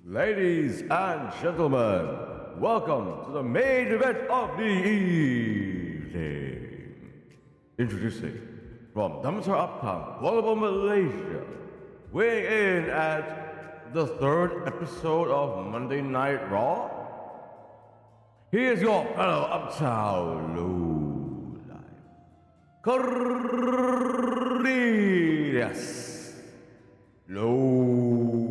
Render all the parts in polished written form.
Ladies and gentlemen, welcome to the main event of the evening. Introducing from Banter uptown, Kuala Lumpur, Malaysia, weighing in at the third episode of Monday Night Raw. Here's your fellow uptown lowlife, Cornelius. Low.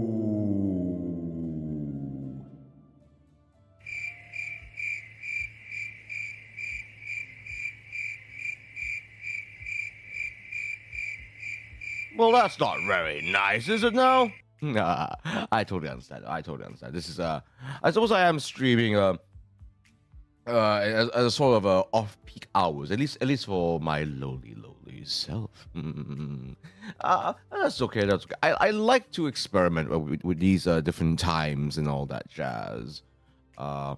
Well, that's not very nice, is it now? Nah, I totally understand. This is I suppose I am streaming as a sort of off-peak hours, at least for my lowly self. That's okay. That's okay. I like to experiment with these different times and all that jazz. To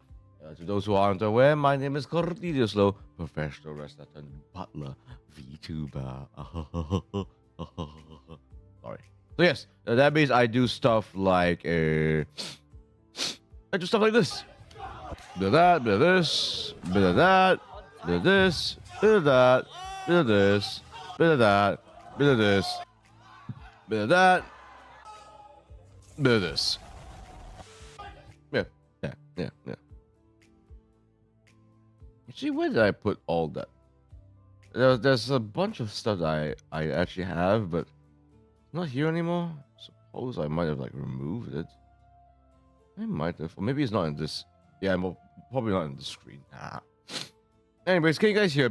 those who aren't aware, my name is Cornelius, professional wrestler turned Butler, VTuber. Sorry. So yes, that means I do stuff like I do stuff like this. Bit of that, bit of this, bit of that, bit of this, bit of that, bit of this, bit of that, bit of this, bit of that, bit of this. Yeah. Actually, where did I put all that? There's a bunch of stuff that I actually have, but not here anymore. Suppose I might have removed it. I might have, or maybe it's not in this. Yeah, I'm probably not in the screen. Anyways, can you guys hear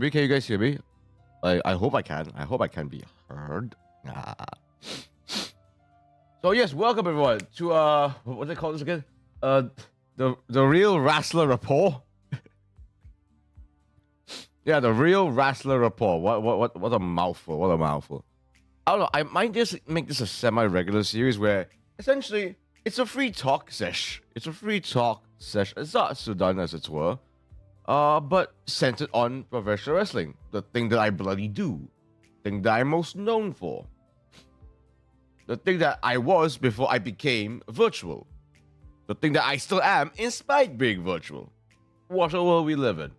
me? I hope I can. I hope I can be heard. So yes, welcome everyone to what do they call this again? The real wrestler rapport. Yeah, the real wrestler rapport. What a mouthful. What a mouthful. I don't know. I might just make this a semi-regular series where essentially it's a free talk sesh. It's not so done as it were, but centered on professional wrestling, the thing that I bloody do, the thing that I'm most known for, the thing that I was before I became virtual, the thing that I still am in spite of being virtual. What a world we live in.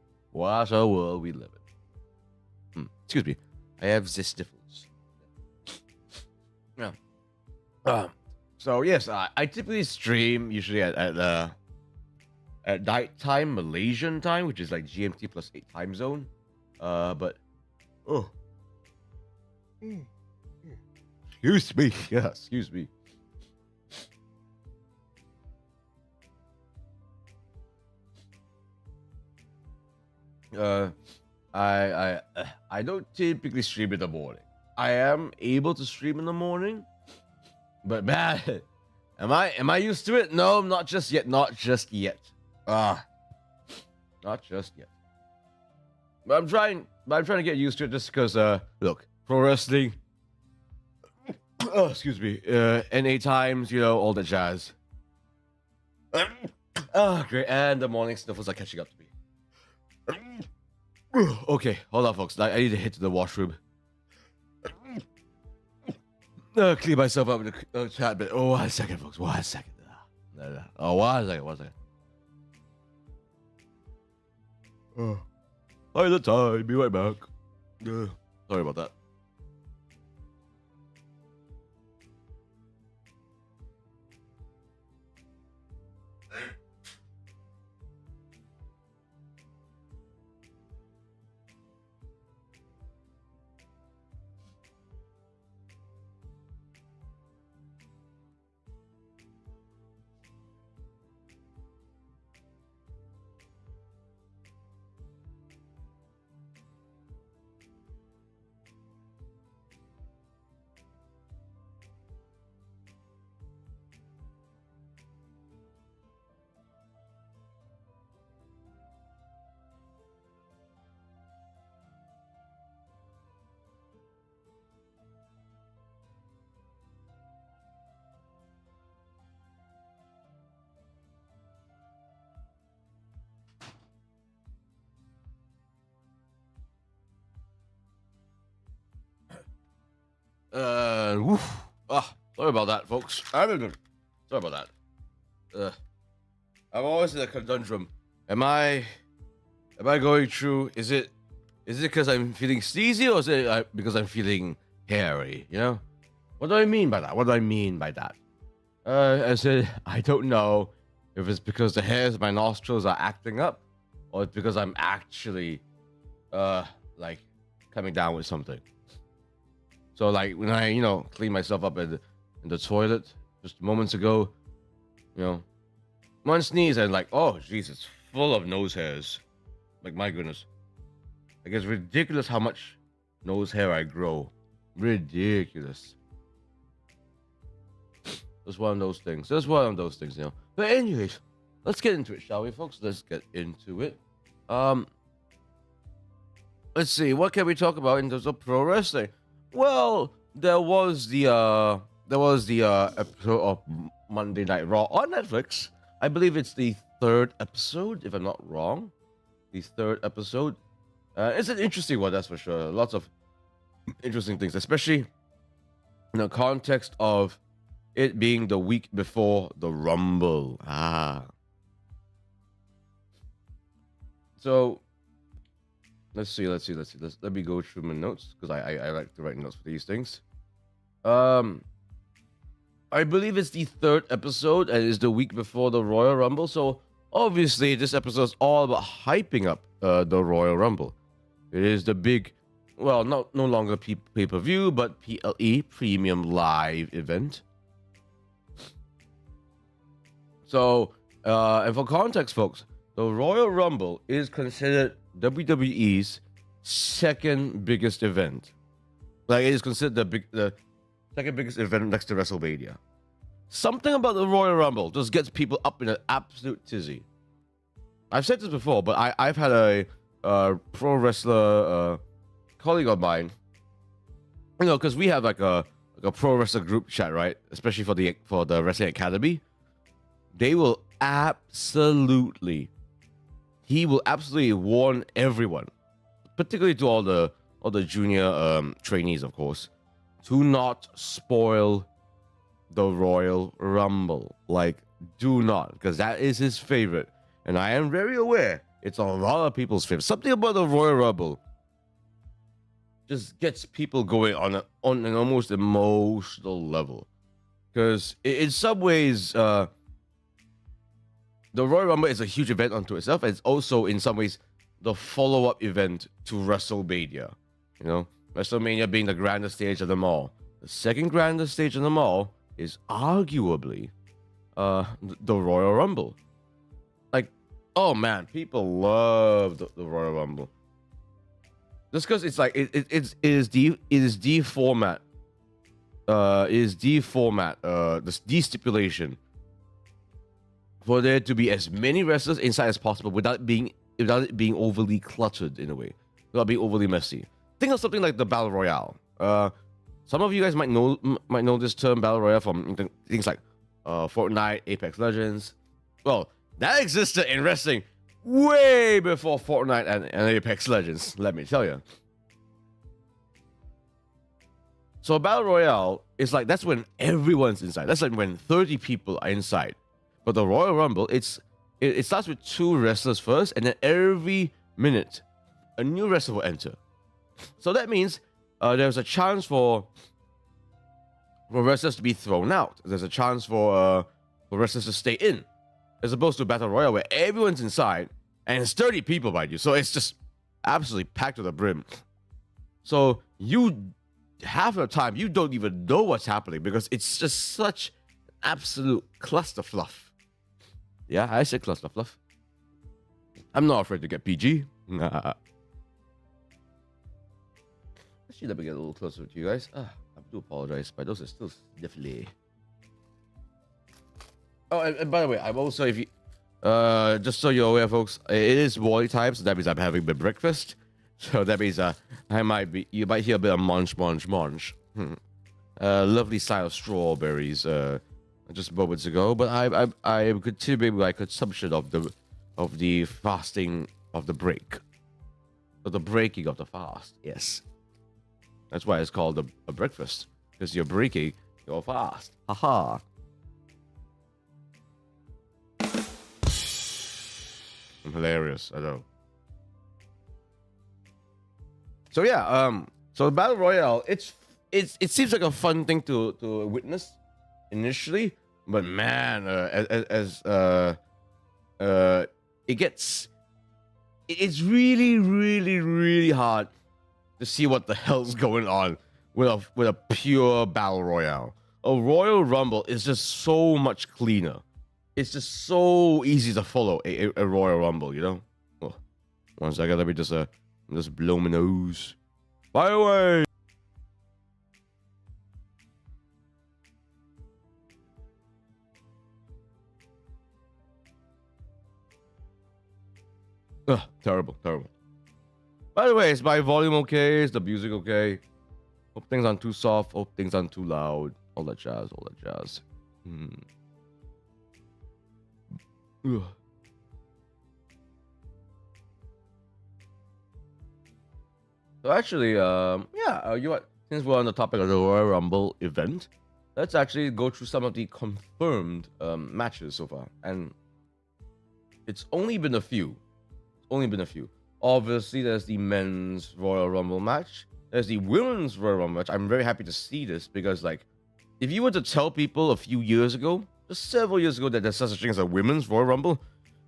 Excuse me. I have the sniffles. Yeah. So yes, I typically stream usually at night time, Malaysian time, which is like GMT plus 8 time zone. But excuse me. Yeah, excuse me. I don't typically stream in the morning. I am able to stream in the morning, but man, am I used to it? No, not just yet. Not just yet. But I'm trying to get used to it just because look, pro wrestling. Oh, excuse me. NA times, all that jazz. Great, and the morning sniffles are catching up to me. Okay, hold on, folks. I need to head to the washroom. Clean myself up in the chat bit. Oh, 1 second, folks. 1 second. Oh, 1 second. 1 second. By the time, be right back. Sorry about that. Sorry about that, folks. Sorry about that. I'm always in a conundrum. Am I going through? Is it because I'm feeling sleazy, or is it because I'm feeling hairy? You know, what do I mean by that? I said I don't know if it's because the hairs of my nostrils are acting up, or it's because I'm actually, like, coming down with something. So like when I clean myself up in the toilet just moments ago, one sneeze and like, oh jeez, it's full of nose hairs. Like, my goodness. Like, it's ridiculous how much nose hair I grow. Ridiculous. Just one of those things. But anyways, let's get into it, shall we, folks? Let's get into it. Let's see, what can we talk about in terms of pro wrestling? Well, there was the episode of Monday Night Raw on Netflix. I believe it's the 3rd episode, if I'm not wrong. The 3rd episode. It's an interesting one, that's for sure. Lots of interesting things, especially in the context of it being the week before the Rumble. So let's let me go through my notes, because I like to write notes for these things. I believe it's the 3rd episode and it's the week before the Royal Rumble. So obviously this episode is all about hyping up the Royal Rumble. It is the big, well, no longer pay-per-view, but PLE, Premium Live event. So, and for context, folks, the Royal Rumble is considered WWE's 2nd biggest event. Like, it is considered the 2nd biggest event next to WrestleMania. Something about the Royal Rumble just gets people up in an absolute tizzy. I've said this before, but I've had a pro wrestler colleague of mine, because we have like a pro wrestler group chat, right? Especially for the Wrestling Academy. He will absolutely warn everyone, particularly to all the junior trainees, of course, to not spoil the Royal Rumble. Like, do not, because that is his favorite. And I am very aware it's a lot of people's favorite. Something about the Royal Rumble just gets people going on an almost emotional level. Because in some ways, the Royal Rumble is a huge event unto itself. And it's also, in some ways, the follow-up event to WrestleMania. WrestleMania being the grandest stage of them all. The 2nd grandest stage of them all is arguably the Royal Rumble. Like, oh man, people love the Royal Rumble. Just because it's like it is the format. The stipulation for there to be as many wrestlers inside as possible without it being overly cluttered in a way, without being overly messy. Think of something like the Battle Royale. Some of you guys might know this term Battle Royale from things like Fortnite, Apex Legends. Well, that existed in wrestling way before Fortnite and Apex Legends, let me tell you. So Battle Royale is like, that's when everyone's inside. That's like when 30 people are inside. But the Royal Rumble, it starts with 2 wrestlers first, and then every minute a new wrestler will enter. So that means there's a chance for wrestlers to be thrown out. There's a chance for wrestlers to stay in, as opposed to Battle Royale where everyone's inside and it's 30 people, mind you. So it's just absolutely packed to the brim. So you half the time you don't even know what's happening because it's just such absolute cluster fluff. Yeah, I said cluster fluff. I'm not afraid to get PG. Actually, let me get a little closer to you guys. I do apologize, but those are still sniffly. Oh, and by the way, I'm also, if you, just so you're aware, folks, it is Wally time, so that means I'm having my breakfast. So that means you might hear a bit of munch. Lovely style of strawberries just moments ago, but I am continuing my consumption of the fasting of the break, of the breaking of the fast. Yes, that's why it's called a breakfast, because you're breaking your fast. Haha. I'm hilarious. I know. So yeah, so the battle royale, it seems like a fun thing to witness initially, but man, it's really hard to see what the hell's going on with a pure battle royale. A Royal Rumble is just so much cleaner. It's just so easy to follow a Royal Rumble, you know? Oh, one second, let me just blow my nose. By the way. Ugh, terrible. By the way, is my volume okay? Is the music okay? Hope things aren't too soft. Hope things aren't too loud. All that jazz. Ugh. So actually, you know what? Since we're on the topic of the Royal Rumble event, let's actually go through some of the confirmed matches so far. And it's only been a few. Obviously, there's the men's Royal Rumble match. There's the women's Royal Rumble match. I'm very happy to see this because, like, if you were to tell people a few years ago, just several years ago, that there's such a thing as a women's Royal Rumble,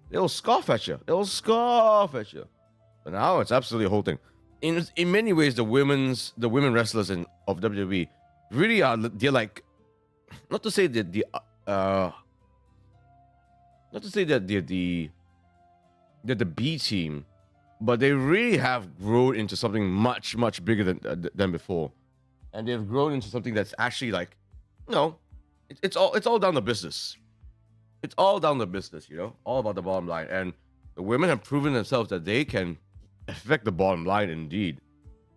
they'll scoff at you. But now it's absolutely a whole thing. In many ways, the women wrestlers of WWE really are. They're like, not to say that they're the B team, but they really have grown into something much bigger than before, and they've grown into something that's actually like, you know, it's all down to business. It's all down to business, you know, all about the bottom line. And the women have proven themselves that they can affect the bottom line indeed.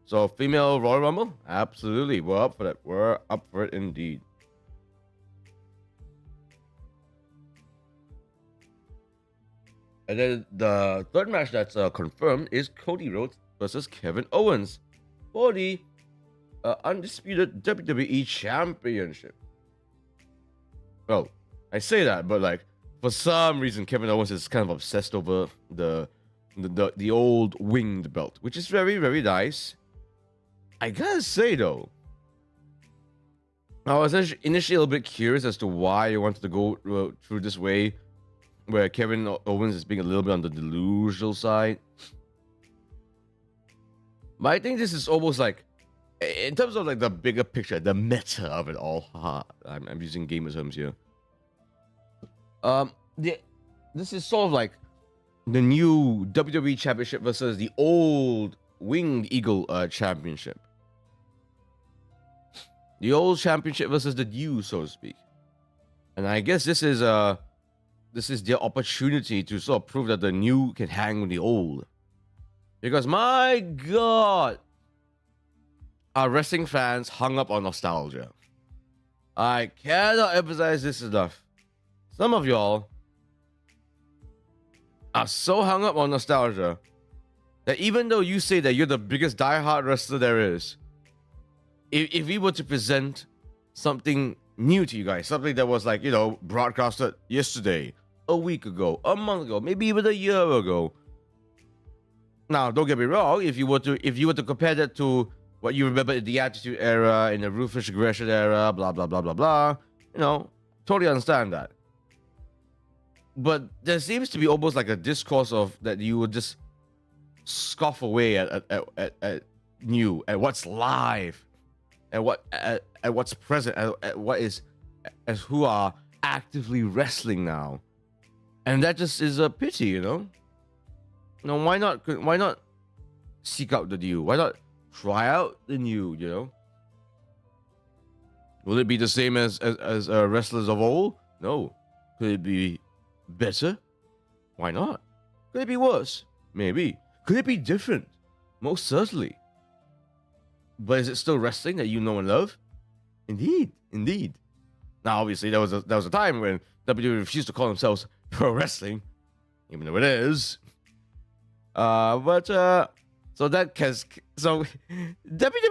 So female Royal Rumble, absolutely, we're up for that. We're up for it indeed. And then the third match that's confirmed is Cody Rhodes versus Kevin Owens for the undisputed WWE Championship. Well, I say that, but like for some reason, Kevin Owens is kind of obsessed over the old winged belt, which is very nice. I gotta say though, I was initially a little bit curious as to why you wanted to go through this way, where Kevin Owens is being a little bit on the delusional side. But I think this is almost like, in terms of like the bigger picture, the meta of it all. I'm using gamer terms here. This is sort of like the new WWE Championship versus the old Winged Eagle Championship. The old championship versus the new, so to speak. And I guess this is their opportunity to sort of prove that the new can hang with the old. Because my God, our wrestling fans hung up on nostalgia. I cannot emphasize this enough. Some of y'all are so hung up on nostalgia that even though you say that you're the biggest diehard wrestler there is, if we were to present something new to you guys, something that was like, you know, broadcasted yesterday, a week ago, a month ago, maybe even a year ago. Now, don't get me wrong, if you were to compare that to what you remember in the Attitude Era, in the Ruthless Aggression Era, blah blah blah blah blah, you know, totally understand that. But there seems to be almost like a discourse of that you would just scoff away at new, at what's live, at what's present, at what is, as who are actively wrestling now. And that just is a pity, you know? You know, why not seek out the new? Why not try out the new, you know? Will it be the same as wrestlers of old? No. Could it be better? Why not? Could it be worse? Maybe. Could it be different? Most certainly. But is it still wrestling that you know and love? Indeed. Now, obviously, there was a time when WWE refused to call themselves pro wrestling, even though it is. So WWE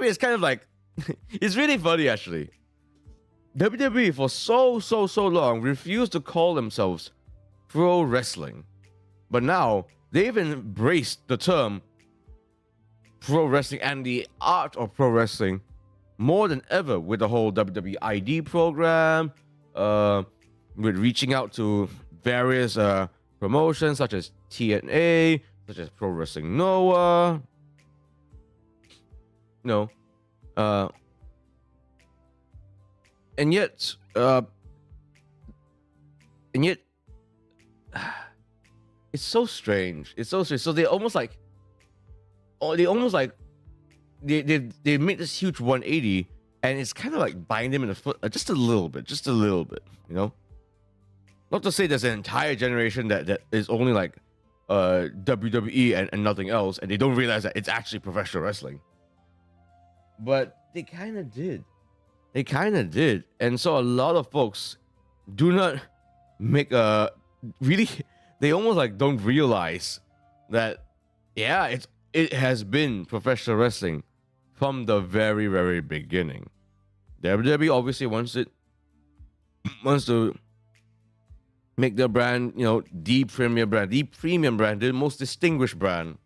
is kind of like, it's really funny actually. WWE for so long refused to call themselves pro wrestling, but now they've embraced the term pro wrestling and the art of pro wrestling more than ever with the whole WWE ID program, with reaching out to various promotions such as TNA, such as Pro Wrestling Noah. No. And yet, it's so strange. It's so strange. So they made this huge 180, and it's kind of like biting them in the foot just a little bit, you know. Not to say there's an entire generation that is only like WWE and nothing else, and they don't realize that it's actually professional wrestling. But they kind of did. And so a lot of folks do not make really, they almost like don't realize that, yeah, it has been professional wrestling from the very, very beginning. WWE obviously wants to make their brand, you know, the premium brand, the most distinguished brand.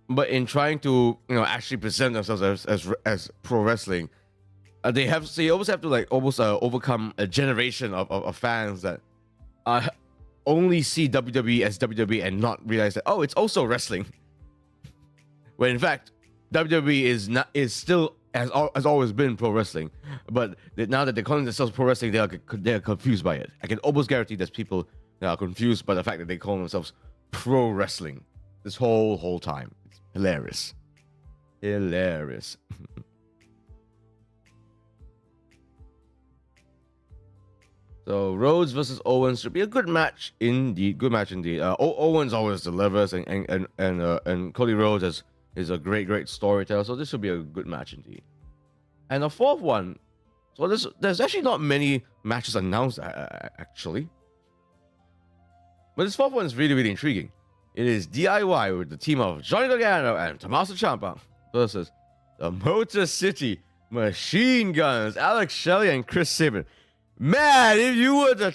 But in trying to, you know, actually present themselves as pro wrestling, they always have to like almost overcome a generation of fans that only see WWE as WWE and not realize that, oh, it's also wrestling. When in fact, WWE is still has always been pro wrestling, but now that they're calling themselves pro wrestling, they're confused by it. I can almost guarantee there's people that are confused by the fact that they call themselves pro wrestling this whole time. It's hilarious. So Rhodes versus Owens should be a good match indeed. Owens always delivers, and Cody Rhodes is a great storyteller. So this should be a good match indeed. And the fourth one, so there's actually not many matches announced actually, but this fourth one is really intriguing. It is DIY with the team of Johnny Gargano and Tommaso Ciampa versus the Motor City Machine Guns, Alex Shelley and Chris Sabin. Man, if you were to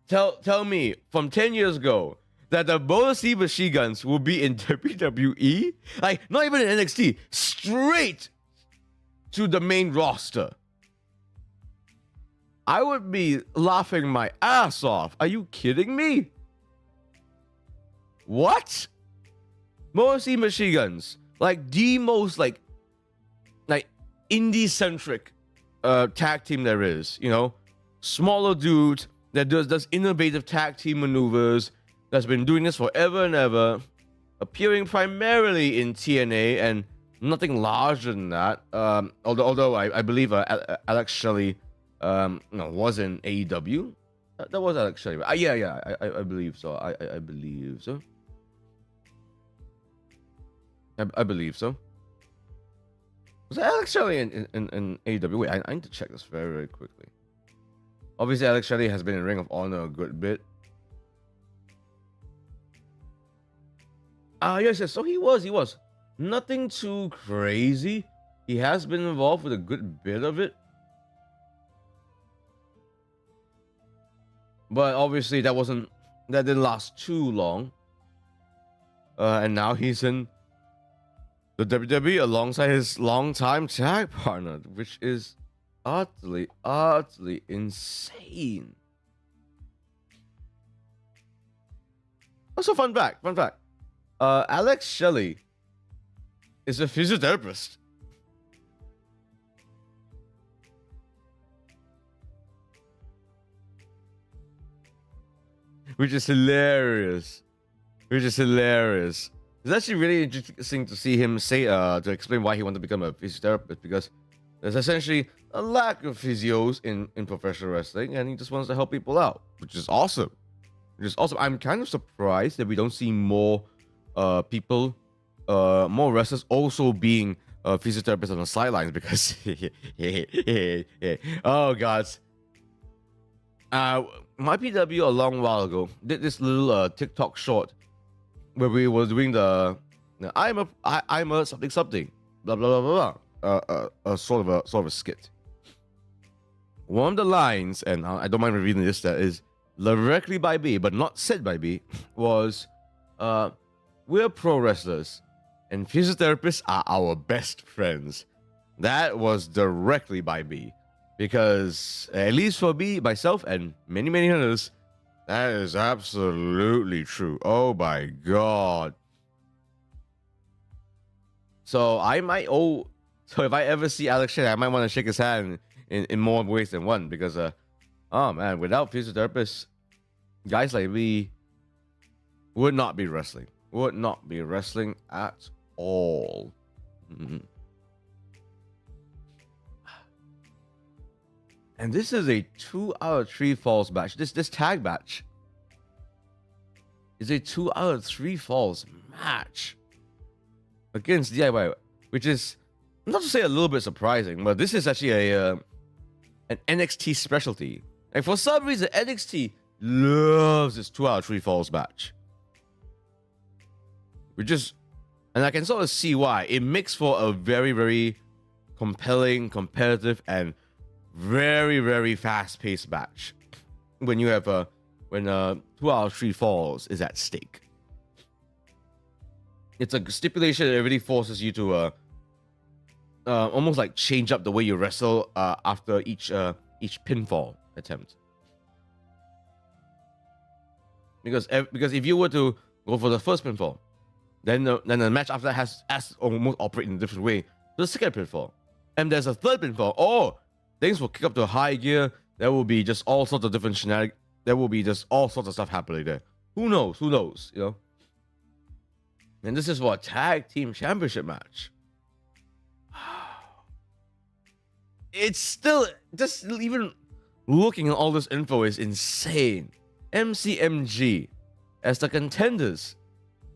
tell me from 10 years ago that the Motor City Machine Guns will be in WWE, like not even in NXT, straight to the main roster, I would be laughing my ass off. Are you kidding me? What? Motor City Machine Guns, like the most like indie-centric tag team there is, you know, smaller dude that does innovative tag team maneuvers, that's been doing this forever and ever, appearing primarily in TNA and nothing larger than that. Although I believe Alex Shelley was in AEW. That was Alex Shelley. I believe so. I believe so. I believe so. Was Alex Shelley in AEW? Wait, I need to check this very quickly. Obviously, Alex Shelley has been in Ring of Honor a good bit. Yes. So he was. Nothing too crazy. He has been involved with a good bit of it. But obviously that didn't last too long. And now he's in the WWE alongside his longtime tag partner, which is utterly insane. Also, fun fact. Alex Shelley is a physiotherapist. Which is hilarious. It's actually really interesting to see him say to explain why he wanted to become a physiotherapist, because there's essentially a lack of physios in professional wrestling, and he just wants to help people out, which is awesome. I'm kind of surprised that we don't see more people, more wrestlers also being physiotherapists on the sidelines, because oh god. My PW a long while ago did this little TikTok short where we were doing the I'm a something blah blah blah sort of a skit. One of the lines, and I don't mind repeating this, that is, directly by B, but not said by B, was we're pro wrestlers and physiotherapists are our best friends. That was directly by B. Because, at least for me, myself, and many, many others, that is absolutely true. Oh my God. So so if I ever see Alex Shea, I might want to shake his hand in more ways than one. Because, oh man, without physiotherapists, guys like me would not be wrestling. Would not be wrestling at all. Mm-hmm. And this is a 2 out of 3 falls match. This tag match is a 2 out of 3 falls match against DIY, which is not to say a little bit surprising, but this is actually an NXT specialty. Like for some reason, NXT loves this 2 out of 3 falls match, and I can sort of see why. It makes for a very, very compelling, competitive, and very, very fast-paced match when you have 2 out of 3 falls is at stake. It's a stipulation that really forces you to almost like change up the way you wrestle after each pinfall attempt. Because if you were to go for the first pinfall, then the match after that has almost operate in a different way. The second pinfall, and there's a third pinfall. Oh, things will kick up to high gear. There will be just all sorts of different shenanigans. There will be just all sorts of stuff happening there. Who knows? Who knows? You know. And this is for a tag team championship match. It's still just even looking at all this info is insane. MCMG as the contenders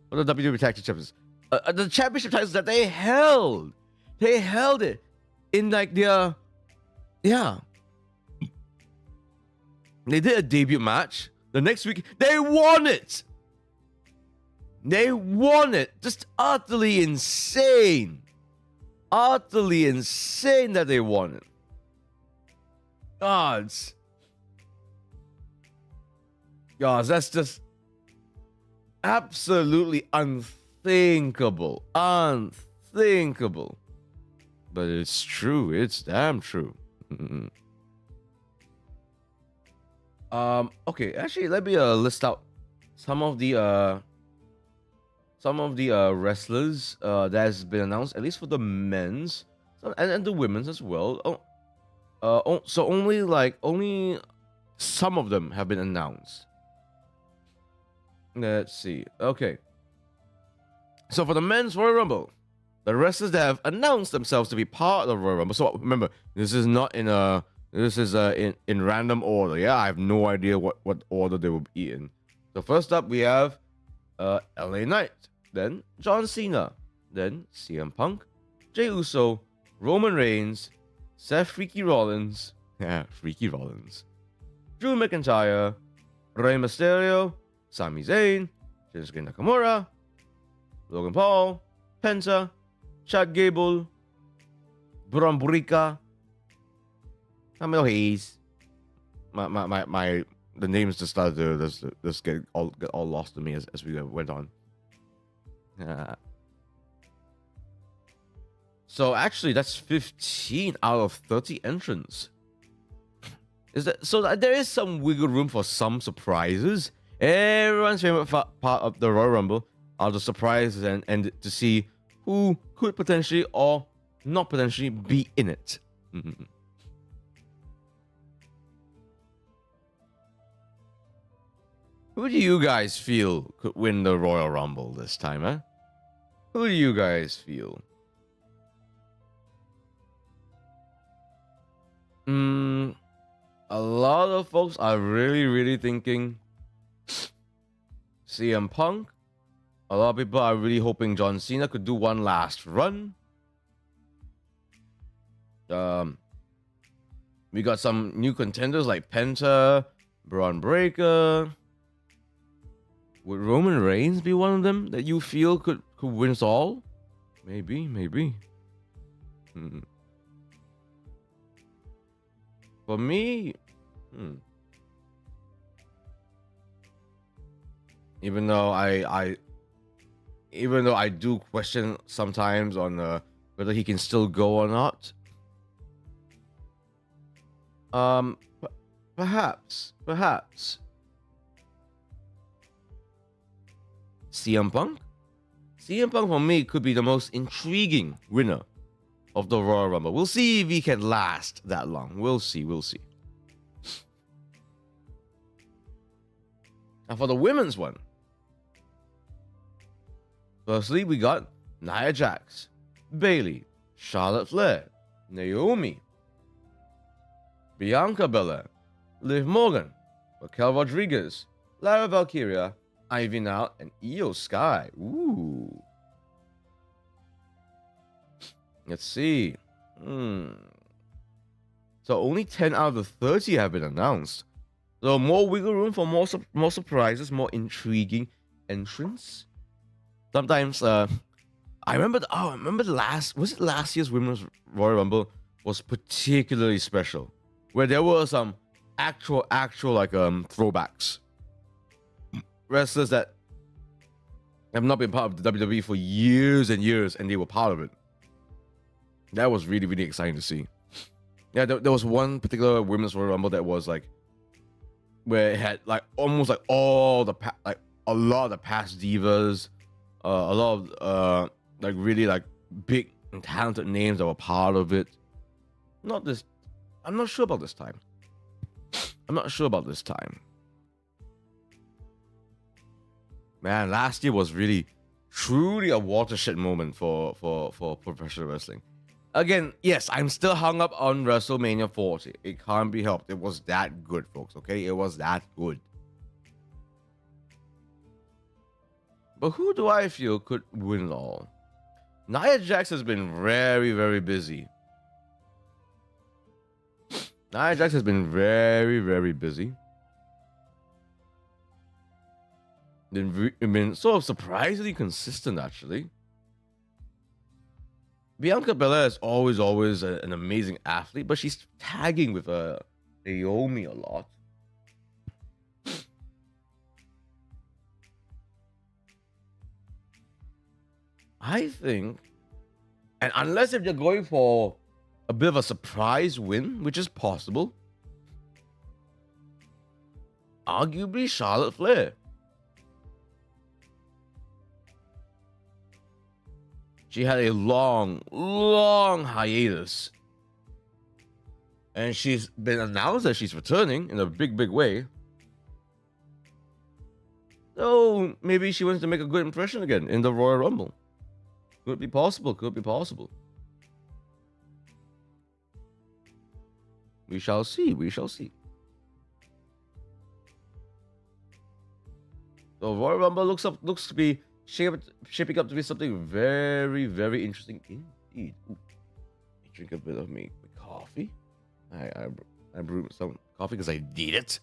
for the WWE Tag Team Champions. The championship titles that they held it in like their. Yeah. They did a debut match. The next week, they won it. They won it. Just utterly insane. Utterly insane that they won it. Gods, that's just absolutely unthinkable. Unthinkable. But it's true. It's damn true. Okay, actually, let me list out some of the wrestlers that has been announced, at least for the men's and the women's as well. So only some of them have been announced. Let's see. Okay. So for the men's Royal Rumble, the wrestlers that have announced themselves to be part of the Royal Rumble. So remember, this is not in in random order. Yeah, I have no idea what order they will be in. So first up, we have LA Knight, then John Cena, then CM Punk, Jey Uso, Roman Reigns, Seth Freaky Rollins, Freaky Rollins, Drew McIntyre, Rey Mysterio, Sami Zayn, Shinsuke Nakamura, Logan Paul, Penta, Chad Gable, Braun Breaker, Camille Hayes. The names just started to just get all lost to me as we went on. So actually, that's 15 out of 30 entrants. There is some wiggle room for some surprises. Everyone's favorite part of the Royal Rumble are the surprises and to see who could potentially or not potentially be in it. Who do you guys feel could win the Royal Rumble this time, huh? Who do you guys feel? A lot of folks are really thinking CM Punk. A lot of people are really hoping John Cena could do one last run. We got some new contenders like Penta, Braun Breaker. Would Roman Reigns be one of them that you feel could win us all? Maybe. For me, Even though I do question sometimes on whether he can still go or not. Perhaps. CM Punk? CM Punk for me could be the most intriguing winner of the Royal Rumble. We'll see if he can last that long. We'll see. And for the women's one, firstly, we got Nia Jax, Bayley, Charlotte Flair, Naomi, Bianca Belair, Liv Morgan, Raquel Rodriguez, Lara Valkyria, Ivy Now, and Io Sky. Ooh. Let's see. So only 10 out of the 30 have been announced. So more wiggle room for more surprises, more intriguing entrants. Sometimes, I remember last year's Women's Royal Rumble was particularly special, where there were some actual like throwbacks, wrestlers that have not been part of the WWE for years and years, and they were part of it. That was really, really exciting to see. Yeah, there was one particular Women's Royal Rumble that was like, where it had like almost like all the a lot of the past divas, a lot of like really like big and talented names that were part of it. I'm not sure about this time. Man, last year was really, truly a watershed moment for professional wrestling. Again, yes, I'm still hung up on WrestleMania 40. It can't be helped. It was that good, folks, okay? It was that good. But who do I feel could win it all? Nia Jax has been very, very busy. Nia Jax has been very, very busy. Been sort of surprisingly consistent, actually. Bianca Belair is always an amazing athlete, but she's tagging with Naomi a lot. I think, and unless if you're going for a bit of a surprise win, which is possible, arguably Charlotte Flair. She had a long hiatus. And she's been announced that she's returning in a big way. So maybe she wants to make a good impression again in the Royal Rumble. Could be possible. We shall see. The Royal Rumble looks to be shaping up to be something very, very interesting indeed. Ooh. Drink a bit of my coffee. I brewed some coffee because I need it.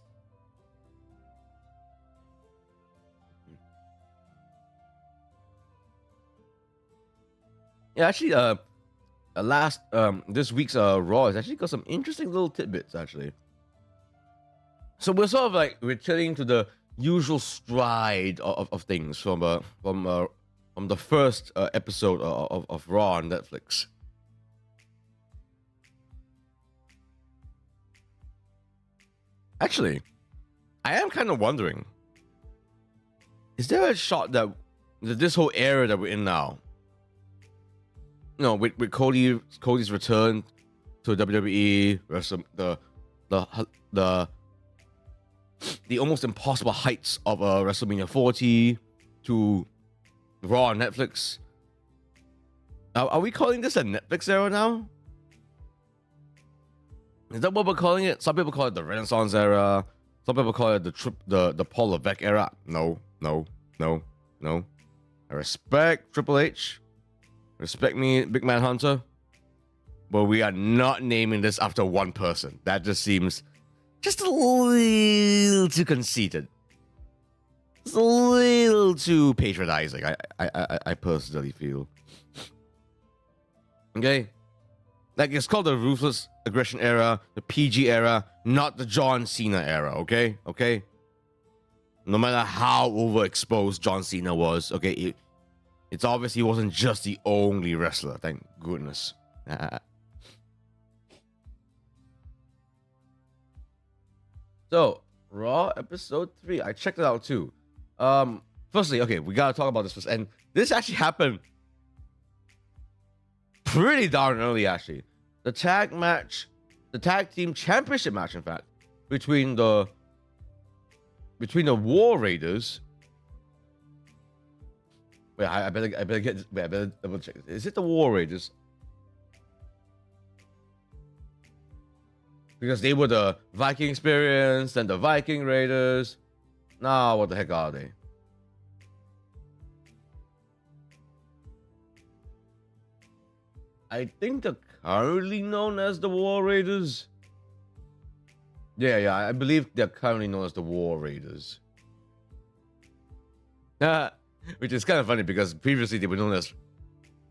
Yeah, actually, this week's Raw has actually got some interesting little tidbits, actually. So we're sort of like returning to the usual stride of things from the first episode of Raw on Netflix. Actually, I am kind of wondering, is there a shot that this whole era that we're in now, you know, with Cody's return to WWE, the almost impossible heights of WrestleMania 40 to Raw on Netflix. Are we calling this a Netflix era now? Is that what we're calling it? Some people call it the Renaissance era. Some people call it the Paul Levesque era. No. I respect Triple H. Respect me, Big Man Hunter. But we are not naming this after one person. That just seems just a little too conceited. It's a little too patronizing. I personally feel. Okay? Like, it's called the Ruthless Aggression era, the PG era, not the John Cena era, okay? no matter how overexposed John Cena was, okay, it's obvious he wasn't just the only wrestler. Thank goodness. So, Raw episode 3. I checked it out too. Firstly, okay, we gotta talk about this first. And this actually happened pretty darn early, actually. The tag team championship match, in fact, between the War Raiders. Wait, I better double check. Is it the War Raiders? Because they were the Viking Experience and the Viking Raiders. Nah, what the heck are they? I think they're currently known as the War Raiders. Yeah, I believe they're currently known as the War Raiders. Which is kind of funny because previously they were known as...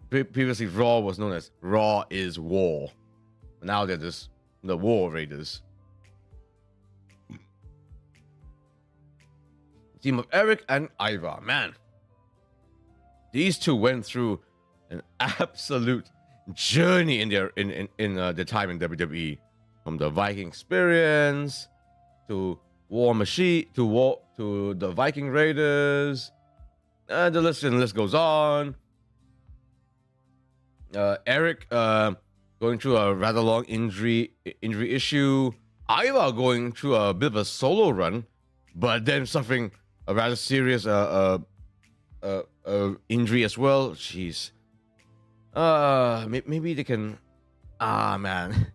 Previously Raw was known as Raw is War. Now they're just the War Raiders. Team of Eric and Ivar. Man. These two went through an absolute journey in their time in WWE. From the Viking Experience to War Machine to the Viking Raiders. The list goes on. Eric going through a rather long injury issue. Ivar going through a bit of a solo run, but then suffering a rather serious injury as well. Jeez. Maybe they can. Man.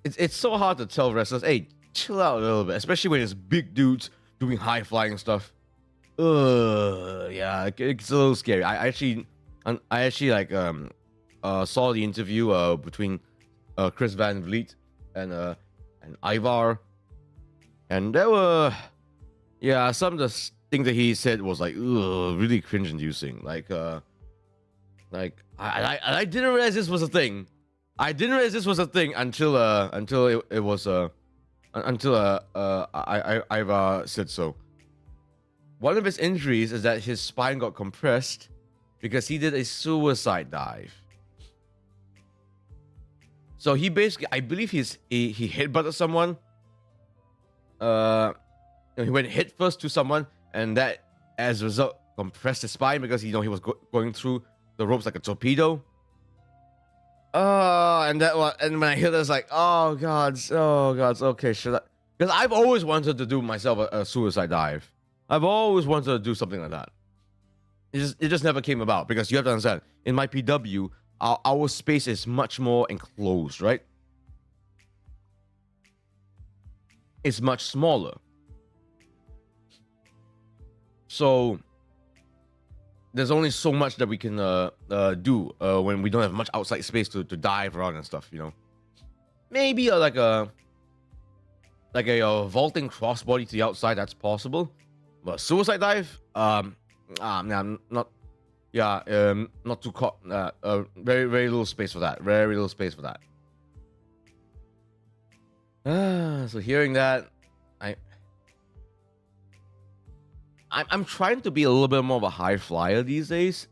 It's so hard to tell wrestlers, hey, chill out a little bit, especially when it's big dudes doing high flying stuff. Yeah, it's a little scary. I actually like saw the interview between Chris Van Vliet and Ivar, and there were some of the things that he said was like really cringe inducing. Like I didn't realize this was a thing. I didn't realize this was a thing until Ivar said so. One of his injuries is that his spine got compressed because he did a suicide dive. So he basically, I believe he headbutted someone. He went head first to someone, and that, as a result, compressed his spine because he was going through the ropes like a torpedo. And when I hear this, like, oh god, okay, should I? Because I've always wanted to do myself a suicide dive. I've always wanted to do something like that. It just never came about because you have to understand, in my PW, our space is much more enclosed, right? It's much smaller. So there's only so much that we can do when we don't have much outside space to dive around and stuff, you know. Maybe like a vaulting crossbody to the outside, that's possible. But suicide dive, not too caught. Very little space for that. Very little space for that. So hearing that, I'm trying to be a little bit more of a high flyer these days,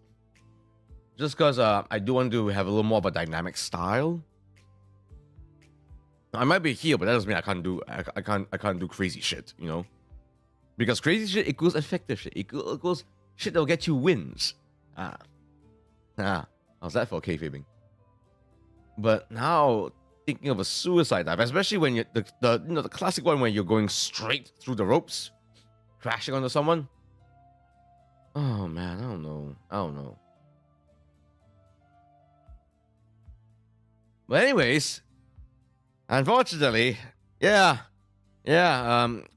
just because I do want to have a little more of a dynamic style. I might be a heel, but that doesn't mean I can't do crazy shit, you know. Because crazy shit equals effective shit. Equals shit that'll get you wins. How's that for kayfabing? But now thinking of a suicide dive, especially when you the classic one when you're going straight through the ropes, crashing onto someone. Oh man, I don't know. But anyways, unfortunately,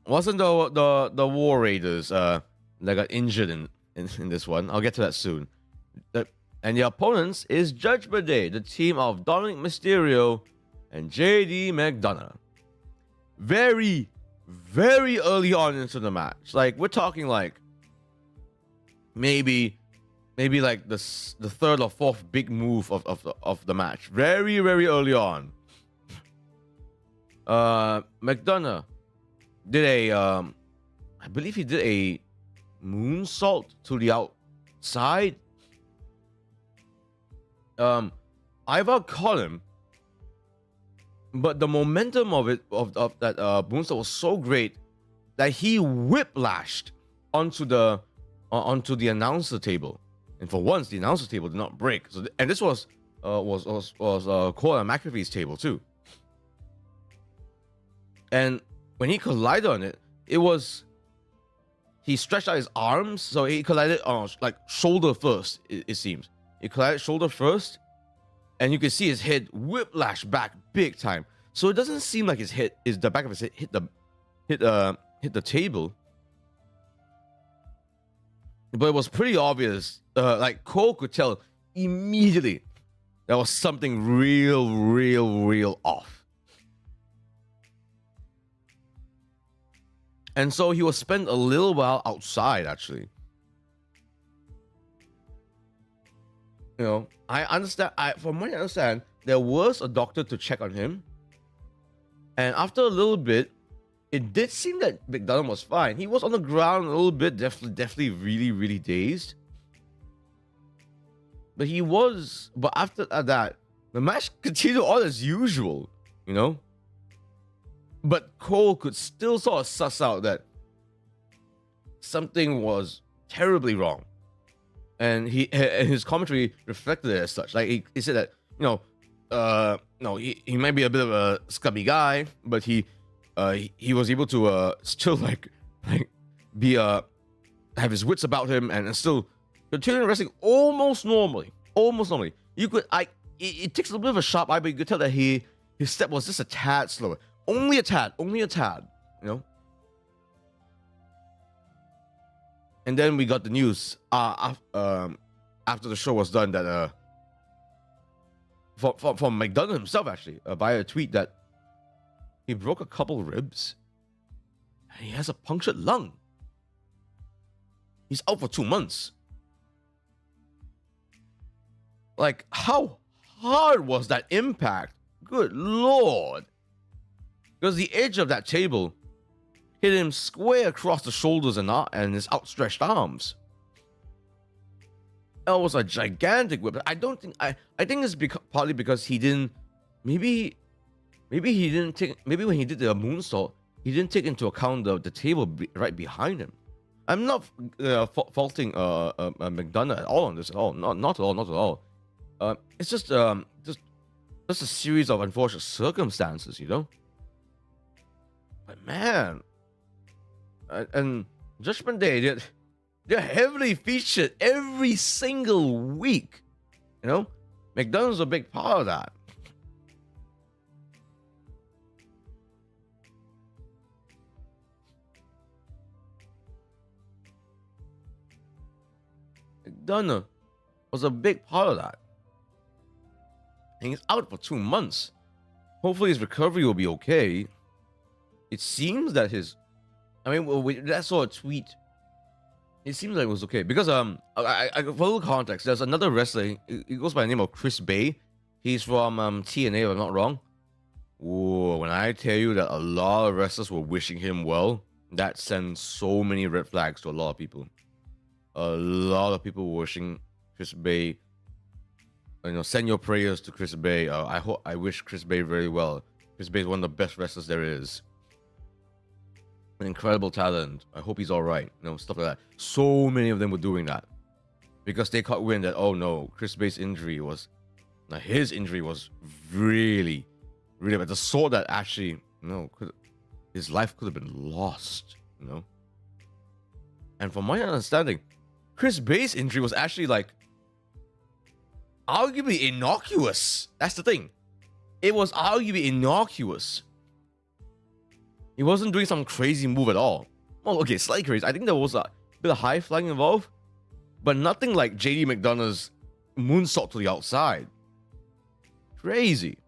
wasn't the War Raiders that got injured in this one. I'll get to that soon. And the opponents is Judgment Day, the team of Dominic Mysterio and JD McDonough. Very, very early on into the match. Like, we're talking like maybe like the third or fourth big move of the match. Very, very early on. McDonough did a I believe he did a moonsault to the outside. Ivar caught him, but the momentum of that moonsault was so great that he whiplashed onto the announcer table, and for once the announcer table did not break. So and this was Cole and McAfee's table too. And when he collided on it, he stretched out his arms, so he collided on like shoulder first. It seems he collided shoulder first, and you can see his head whiplash back big time. So it doesn't seem like the back of his head hit the table, but it was pretty obvious. Like Cole could tell immediately there was something real off. And so he was spent a little while outside, actually. You know, I understand. From what I understand, there was a doctor to check on him. And after a little bit, it did seem that McDonough was fine. He was on the ground a little bit, definitely really dazed. But after that, the match continued on as usual, you know? But Cole could still sort of suss out that something was terribly wrong. And his commentary reflected it as such. Like he said that, you know, he might be a bit of a scummy guy, but he was able to still like be have his wits about him and still continue wrestling almost normally. You could it takes a little bit of a sharp eye, but you could tell that his step was just a tad slower. Only a tad, you know? And then we got the news after the show was done that from McDonough himself, actually, via a tweet, that he broke a couple ribs and he has a punctured lung. He's out for 2 months. Like, how hard was that impact? Good Lord. Because the edge of that table hit him square across the shoulders and his outstretched arms. It was a gigantic whip. I think it's partly because he didn't. Maybe he didn't take. Maybe when he did the moonsault, he didn't take into account the table right behind him. I'm not faulting McDonough at all on this at all. Not at all. It's just a series of unfortunate circumstances, you know. But man, and Judgment Day, they're heavily featured every single week. You know, McDonald's a big part of that. McDonough was a big part of that. And he's out for 2 months. Hopefully his recovery will be okay. It seems that that's saw a tweet. It seems like it was okay because I for a little context, there's another wrestler. He goes by the name of Chris Bay. He's from TNA, if I'm not wrong. Whoa, when I tell you that a lot of wrestlers were wishing him well, that sends so many red flags to a lot of people. A lot of people were wishing Chris Bay. You know, send your prayers to Chris Bay. I wish Chris Bay very well. Chris Bay is one of the best wrestlers there is. An incredible talent. I hope he's all right. You know, stuff like that. So many of them were doing that because they caught wind that, oh no, Chris Bay's injury was, now his injury was really bad. The sort that actually, you know, his life could have been lost. You know, and from my understanding, Chris Bay's injury was actually like arguably innocuous. That's the thing. It was arguably innocuous. He wasn't doing some crazy move at all. Well, okay, slightly crazy. I think there was a bit of high flying involved, but nothing like JD McDonough's moonsault to the outside. Crazy.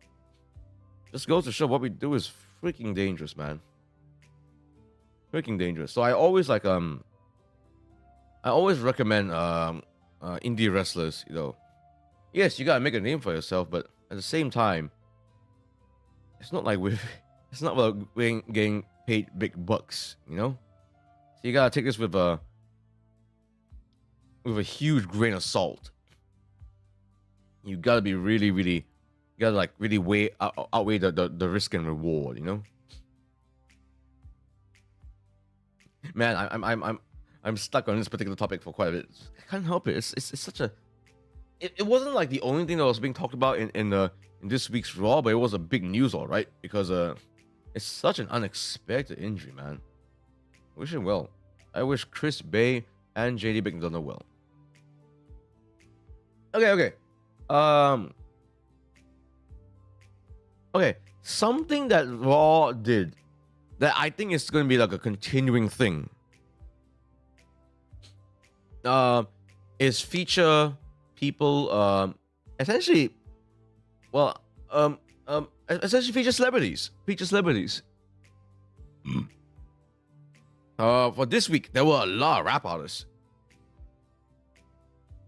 Just goes to show what we do is freaking dangerous, man. Freaking dangerous. So I always recommend indie wrestlers, you know. Yes, you gotta make a name for yourself, but at the same time, it's not like we're getting paid big bucks, you know? So you gotta take this with a huge grain of salt. You gotta be really, you gotta like really outweigh the risk and reward, you know? Man, I'm stuck on this particular topic for quite a bit. I can't help it. It's such a. It wasn't like the only thing that was being talked about in this week's Raw, but it was a big news, all right, because it's such an unexpected injury, man. Wish him well. I wish Chris Bay and JD McDonough well. Okay. Okay, something that Raw did that I think is going to be like a continuing thing is feature people essentially feature celebrities. For this week, there were a lot of rap artists.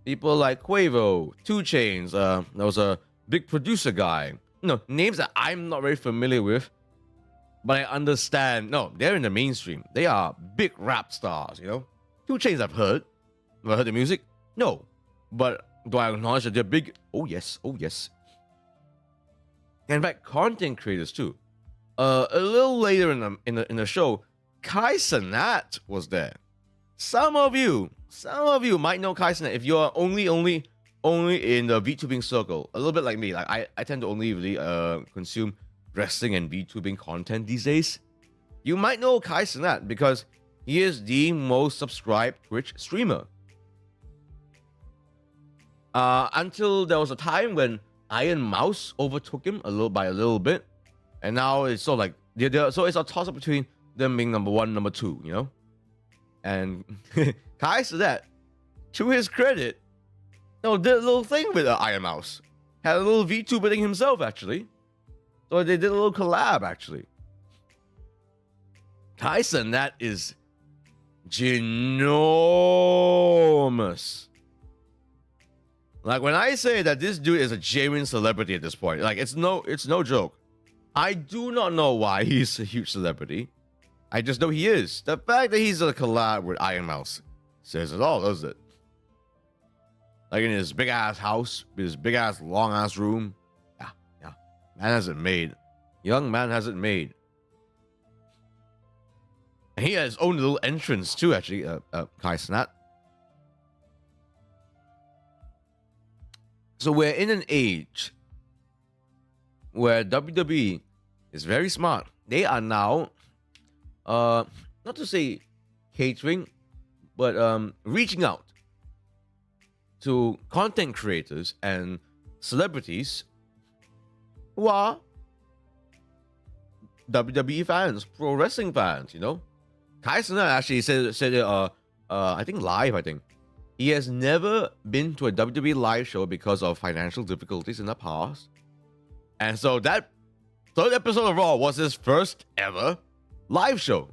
People like Quavo, 2 Chainz, there was a big producer guy. Names that I'm not very familiar with, but I understand. No, they're in the mainstream. They are big rap stars, 2 Chainz I've heard. Have I heard the music? No. But do I acknowledge that they're big? Oh, yes. And in fact, content creators too. A little later in the show, Kai Cenat was there. Some of you might know Kai Cenat if you're only in the VTubing circle. A little bit like me. Like I tend to only really consume wrestling and VTubing content these days. You might know Kai Cenat because he is the most subscribed Twitch streamer. Until there was a time when Iron Mouse overtook him a little bit, and now it's sort of like so it's a toss up between them being number 1, number 2, And Kai Cenat, to his credit, did a little thing with Iron Mouse. Had a little VTuber thing himself, actually. So they did a little collab, actually. Kai Cenat is ginormous. Like, when I say that this dude is a genuine celebrity at this point, like, it's no joke. I do not know why he's a huge celebrity. I just know he is. The fact that he's a collab with Iron Mouse says it all, doesn't it? Like in his big ass house, his big ass long ass room. Yeah. Man hasn't made. Young man hasn't made. And he has his own little entrance too, actually, Kai Cenat. So we're in an age where WWE is very smart. They are now, not to say catering, but reaching out to content creators and celebrities who are WWE fans, pro wrestling fans, Kai Cenat actually said it, I think live, He has never been to a WWE live show because of financial difficulties in the past. And so that 3rd episode of Raw was his first ever live show.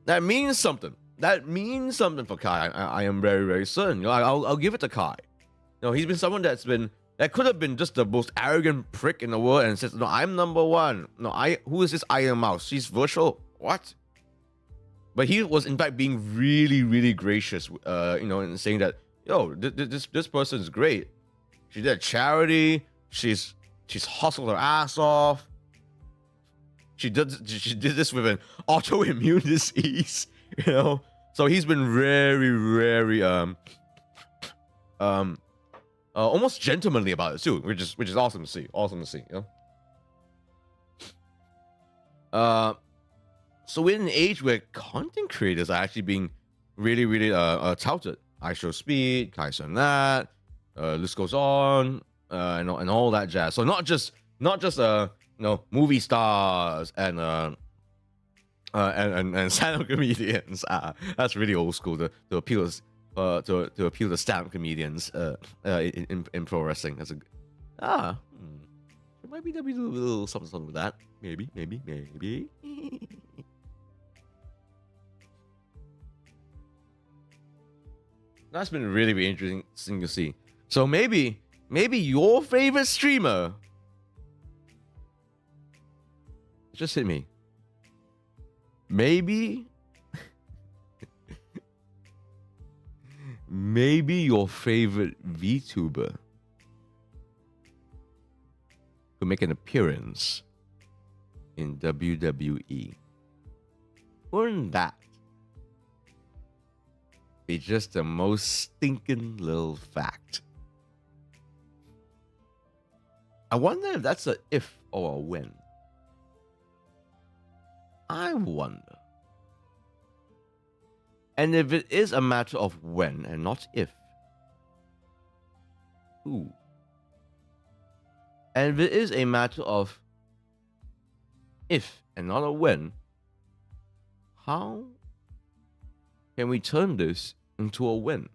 That means something. That means something for Kai. I am very, very certain. I'll give it to Kai. He's been someone that could have been just the most arrogant prick in the world and says, no, I'm number 1. No, who is this Iron Mouse? She's virtual. What? But he was in fact being really, really gracious, and saying that, this person is great. She did a charity. She's hustled her ass off. She did this with an autoimmune disease, So he's been very, very almost gentlemanly about it too, which is awesome to see. So we're in an age where content creators are actually being really, really touted. iShowSpeed, Kai Cenat, list goes on, and all that jazz. So not just movie stars and stand-up comedians. That's really old school to appeal to stand-up comedians in pro wrestling. That's there might be a little something with that. Maybe. That's been really, really interesting to see. So maybe your favorite streamer just hit me. Maybe maybe your favorite VTuber could make an appearance in WWE. Wouldn't that be just the most stinking little fact? I wonder if that's a if or a when. I wonder. And if it is a matter of when and not if, who? And if it is a matter of if and not a when, how can we turn this into a win?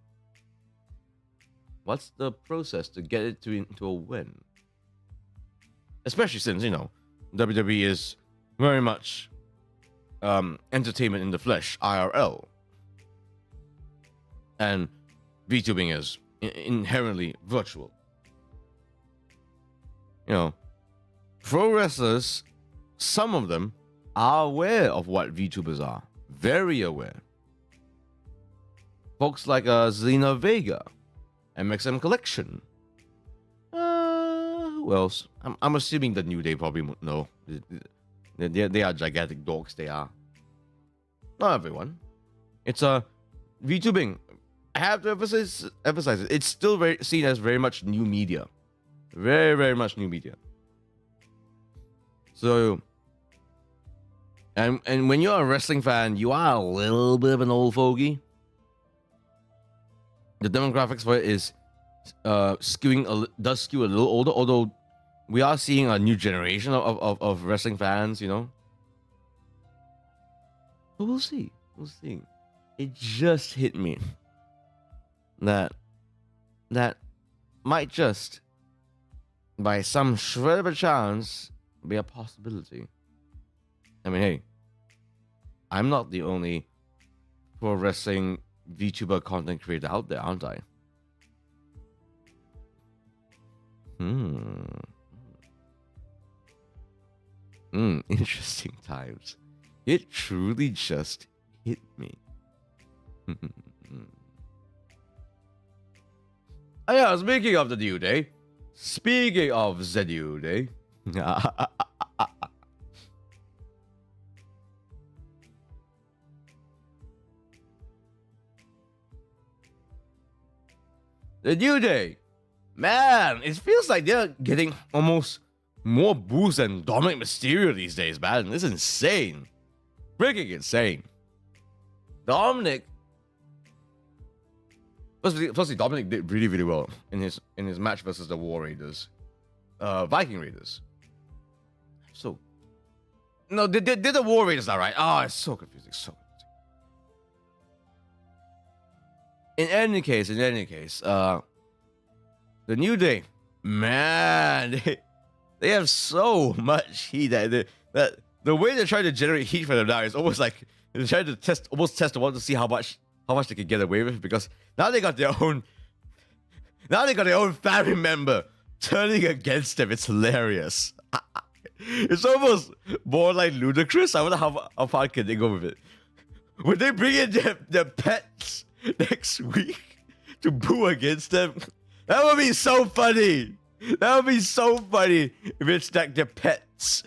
What's the process to get it into a win? Especially since, you know, WWE is very much entertainment in the flesh, IRL. And VTubing is inherently virtual. You know, pro wrestlers, some of them are aware of what VTubers are. Very aware. Folks like Zelina Vega, MXM Collection. Who else? I'm assuming the New Day probably won't know. They are gigantic dogs, they are. Not everyone. It's VTubing. I have to emphasize it. It's still seen as very much new media. Very, very much new media. So, and when you're a wrestling fan, you are a little bit of an old fogey. The demographics for it is does skew a little older, although we are seeing a new generation of wrestling fans, you know. But we'll see. We'll see. It just hit me that might just, by some shred of a chance, be a possibility. I mean, hey, I'm not the only pro wrestling VTuber content creator out there, aren't I? Interesting times. It truly just hit me. Oh yeah, speaking of the New Day, speaking of the New Day, the New Day, man, it feels like they're getting almost more boost than Dominic Mysterio these days, man. This is insane. Freaking insane. Dominic, firstly, Dominic did really, really well in his match versus the War Raiders, Viking Raiders. So, no, did the War Raiders all right? Oh, it's so confusing, so confusing. In any case, the New Day, man, they have so much heat that the way they're trying to generate heat for them now is almost like they're trying to test the water to see how much they can get away with, because now they got their own family member turning against them. It's hilarious. It's almost more like ludicrous. I wonder how far can they go with it. Would they bring in their pets next week to boo against them? That would be so funny. That would be so funny if it's like their pets.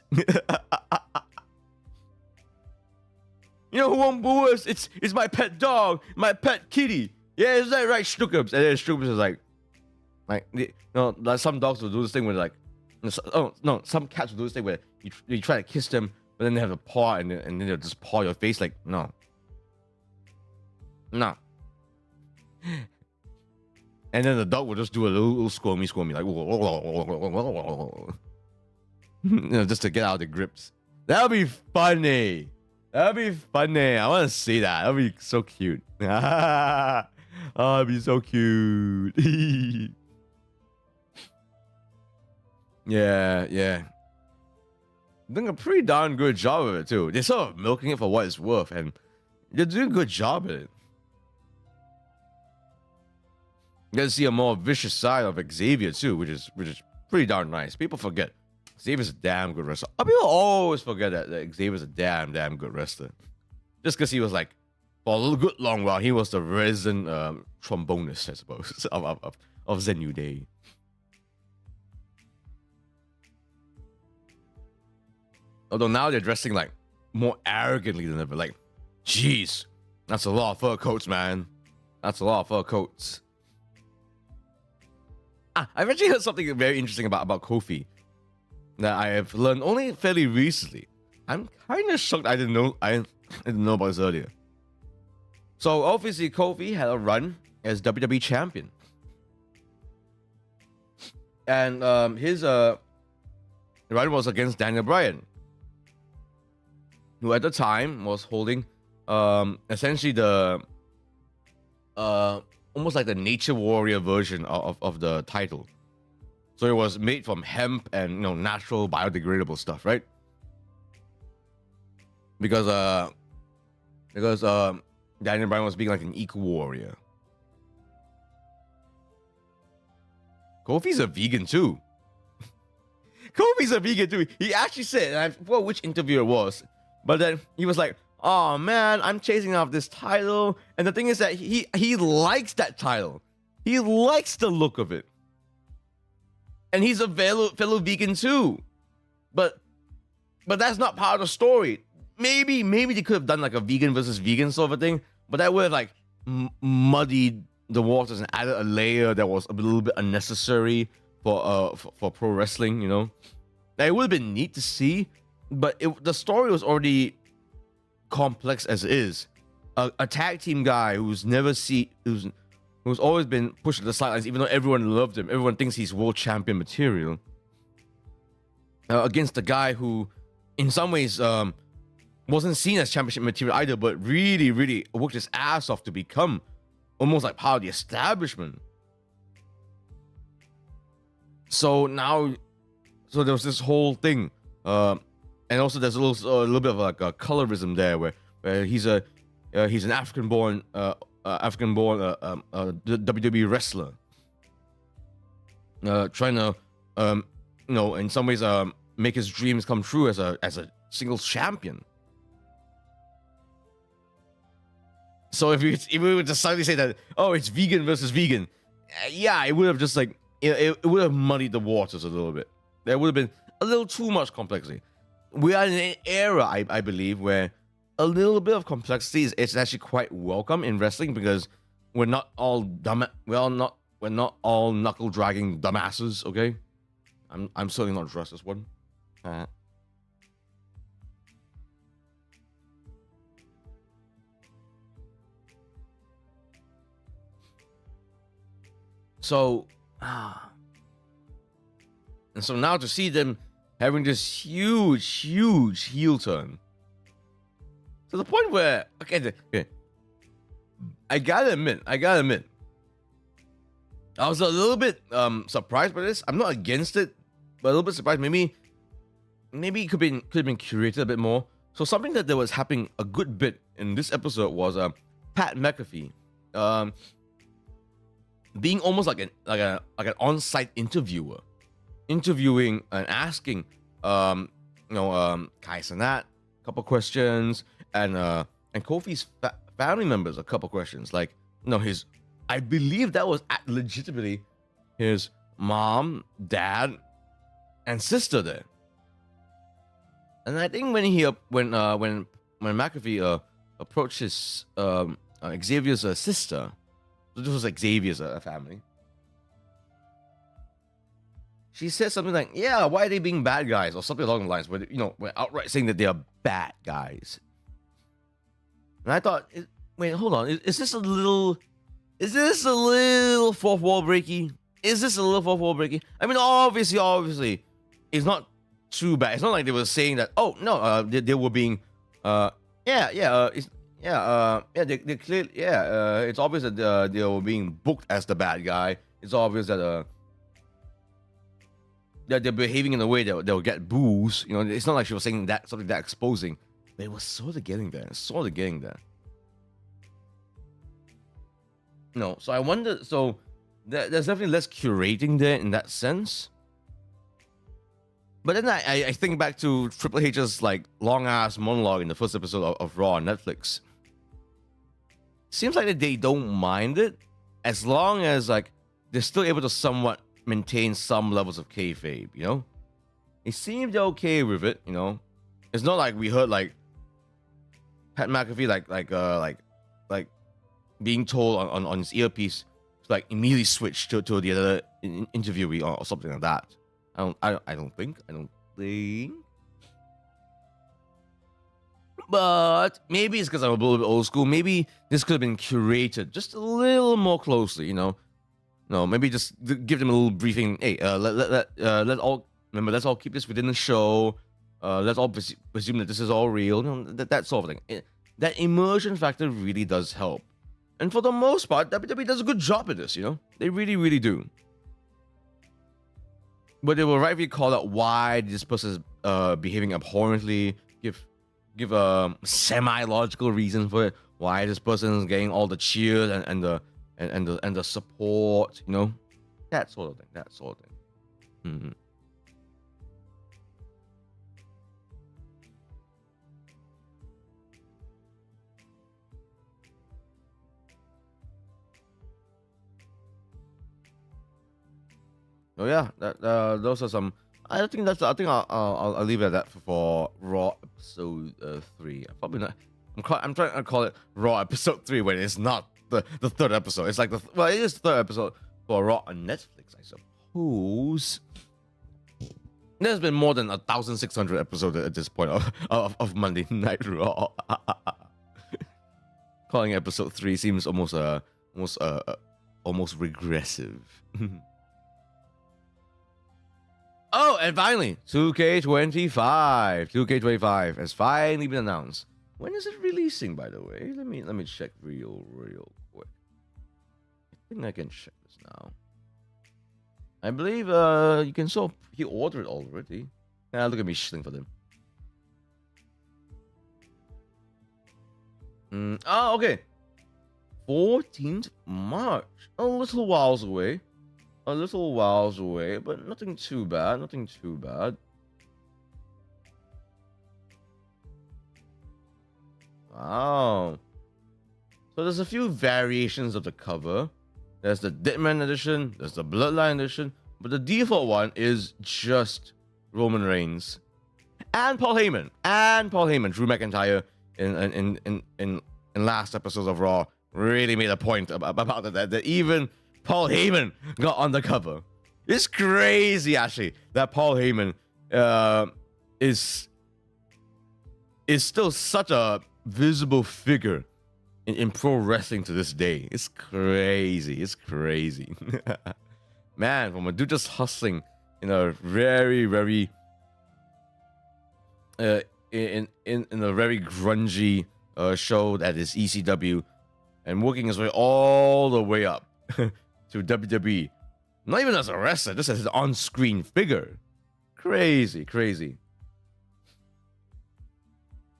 You know who won't boo us? It's my pet dog, my pet kitty. Yeah, is that right, Snookums? And then Snookums is like some dogs will do this thing where like, some cats will do this thing where you try to kiss them, but then they have a paw and then they'll just paw your face like, no. And then the dog will just do a little squirmy, like, just to get out of the grips. That'll be funny. I want to see that. That'll be so cute. Oh, it'd be so cute. Yeah. Doing a pretty darn good job of it too. They're sort of milking it for what it's worth, and they're doing a good job at it. You guys see a more vicious side of Xavier too, which is pretty darn nice. People forget Xavier's a damn good wrestler. People always forget that Xavier's a damn good wrestler. Just because he was like, for a good long while, he was the resident trombonist, I suppose, of the New Day. Although now they're dressing like more arrogantly than ever. Like, jeez, that's a lot of fur coats, man. That's a lot of fur coats. I've actually heard something very interesting about Kofi that I have learned only fairly recently. I'm kind of shocked I didn't know about this earlier. So obviously Kofi had a run as WWE champion, and his run was against Daniel Bryan, who at the time was holding essentially the almost like the nature warrior version of the title. So it was made from hemp and natural biodegradable stuff, right? Because Daniel Bryan was being like an eco warrior. Kofi's a vegan too. Kofi's a vegan too. He actually said, and I forgot which interview it was, but then he was like, "Oh man, I'm chasing off this title," and the thing is that he likes that title. He likes the look of it, and he's a fellow vegan too. But that's not part of the story. Maybe they could have done like a vegan versus vegan sort of a thing, but that would have like muddied the waters and added a layer that was a little bit unnecessary for pro wrestling. Now, it would have been neat to see, but the story was already complex as it is. A tag team guy who's always been pushed to the sidelines, even though everyone loved him, everyone thinks he's world champion material, against a guy who in some ways wasn't seen as championship material either, but really, really worked his ass off to become almost like part of the establishment. So there was this whole thing, and also there's a little bit of like a colorism there, where he's an African-born WWE wrestler, trying to in some ways make his dreams come true as a singles champion. So if we were to suddenly say that, oh, it's vegan versus vegan, yeah, it would have just like it would have muddied the waters a little bit. There would have been a little too much complexity. We are in an era, I believe, where a little bit of complexity is actually quite welcome in wrestling, because we're not all dumb. We're not all knuckle dragging dumbasses. Okay, I'm certainly not dressed as one. So, and so now to see them having this huge heel turn, to the point where, okay, I gotta admit, I was a little bit surprised by this. I'm not against it, but a little bit surprised. Maybe it could have been curated a bit more. So something that was happening a good bit in this episode was Pat McAfee being almost like an on-site interviewer, interviewing and asking Kai Cenat a couple questions, and Kofi's family members a couple questions. Like, I believe that was legitimately his mom, dad, and sister there. And I think when McAfee approached his Xavier's sister, so this was Xavier's family, she said something like, "Yeah, why are they being bad guys?" or something along the lines, where we're outright saying that they are bad guys. And I thought, wait, hold on, is this a little fourth wall breaky? Is this a little fourth wall breaky? I mean, obviously, it's not too bad. It's not like they were saying that, oh no, they were being, they clearly, it's obvious that they were being booked as the bad guy. It's obvious that that they're behaving in a way that they'll get boos. It's not like she was saying that something that exposing, but it was sort of getting there. So I wonder. So there's definitely less curating there in that sense. But then I think back to Triple H's like long ass monologue in the first episode of Raw on Netflix. Seems like that they don't mind it, as long as like they're still able to somewhat maintain some levels of kayfabe, you know, it seemed okay with it, you know. It's not like we heard like Pat McAfee like being told on his earpiece to like immediately switch to the other interviewee or something like that. I don't think. But maybe it's because I'm a little bit old school. Maybe this could have been curated just a little more closely, you know. No, maybe just give them a little briefing. Hey, let's all keep this within the show. Let's all presume that this is all real. You know, that sort of thing. That immersion factor really does help. And for the most part, WWE does a good job at this, you know? They really, really do. But they will rightly call out why this person is behaving abhorrently, give a semi-logical reason for it, why this person is getting all the cheers and the support, you know? That sort of thing. Mm-hmm. Oh yeah, those are some. I think I'll leave it at that for Raw episode 3. Probably not. I'm trying to call it Raw episode 3 when it's not the third episode. It's like it is the third episode for Raw on Netflix, I suppose. There's been more than 1,600 episodes at this point of Monday Night Raw. Calling episode 3 seems almost regressive. Oh, and finally, 2K25 has finally been announced. When is it releasing, by the way? Let me check real quick. I think I can check this now. I believe you can order it already. Look at me shilling for them. Oh, okay. 14th March. A little whiles away, but nothing too bad. Wow. So there's a few variations of the cover. There's the Deadman edition, there's the Bloodline edition, but the default one is just Roman Reigns and Paul Heyman. Drew McIntyre in last episodes of Raw really made a point about that even Paul Heyman got on the cover. It's crazy, actually, that Paul Heyman is still such a visible figure in pro wrestling to this day. It's crazy. Man, from a dude just hustling in a very in a very grungy show that is ECW, and working his way all the way up to WWE. Not even as a wrestler, just as an on-screen figure. Crazy.